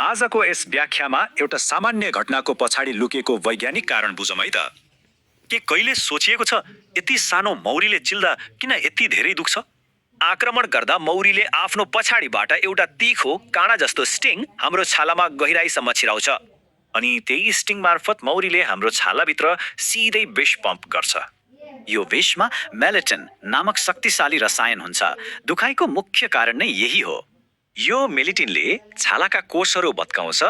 आजको यस व्याख्यामा एउटा सामान्य घटनाको पछाडि लुकेको वैज्ञानिक कारण बुझौँ है त। के कहिले सोचिएको छ यति सानो मौरीले चिल्दा किन यति धेरै दुख्छ? आक्रमण गर्दा मौरीले आफ्नो पछाडिबाट एउटा तीखो काँडा जस्तो स्टिङ हाम्रो छालामा गहिराईसम्म छिराउँछ। अनि त्यही स्टिङ मार्फत मौरीले हाम्रो छालाभित्र सिधै विष पम्प गर्छ। यो विषमा मेलेटिन नामक शक्तिशाली रसायन हुन्छ। दुखाइको मुख्य कारण नै यही हो। यो मेलिटिनले छालाका कोषहरू भत्काउँछ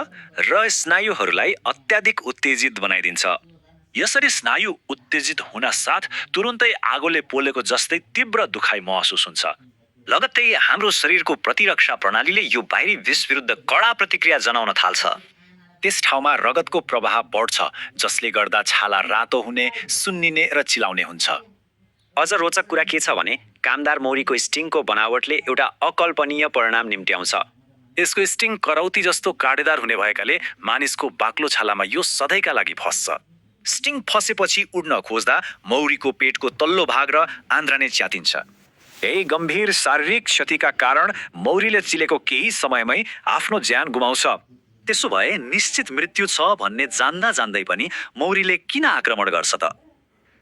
र स्नायुहरूलाई अत्याधिक उत्तेजित बनाइदिन्छ। यसरी स्नायु उत्तेजित हुन साथ तुरुन्तै आगोले पोलेको जस्तै तीव्र दुखाइ महसुस हुन्छ। लगत्तै हाम्रो शरीरको प्रतिरक्षा प्रणालीले यो बाहिरी विष विरुद्ध कडा प्रतिक्रिया जनाउन थाल्छ। त्यस ठाउँमा रगतको प्रवाह बढ्छ, जसले गर्दा छाला रातो हुने, सुन्निने र चिलाउने हुन्छ। अझ रोचक कुरा के छ भने कामदार मौरीको स्टिङको बनावटले एउटा अकल्पनीय परिणाम निम्त्याउँछ। यसको स्टिङ करौती जस्तो काँडेदार हुने भएकाले मानिसको बाक्लो छालामा यो सधैँका लागि फस्छ। स्टिङ फसेपछि उड्न खोज्दा मौरीको पेटको तल्लो भाग र आन्द्रा नै च्यातिन्छ। यही गम्भीर शारीरिक क्षतिका कारण मौरीले चिलेको केही समयमै आफ्नो ज्यान गुमाउँछ। त्यसो भए निश्चित मृत्यु छ भन्ने जान्दा जान्दै पनि मौरीले किन आक्रमण गर्छ त?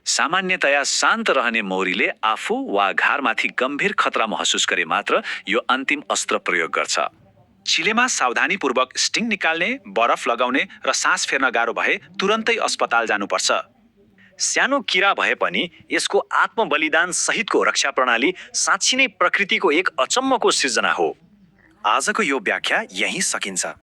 सामान्यतया शान्त रहने मौरीले आफू वा घारमाथि गम्भीर खतरा महसुस गरे मात्र यो अन्तिम अस्त्र प्रयोग गर्छ। चिलेमा सावधानीपूर्वक स्टिङ निकाल्ने, बरफ लगाउने र सास फेर्न गाह्रो भए तुरन्तै अस्पताल जानुपर्छ। सानो किरा भए पनि यसको आत्मबलिदान सहितको रक्षा प्रणाली साँच्ची नै प्रकृतिको एक अचम्मको सिर्जना हो। आजको यो व्याख्या यही सकिन्छ।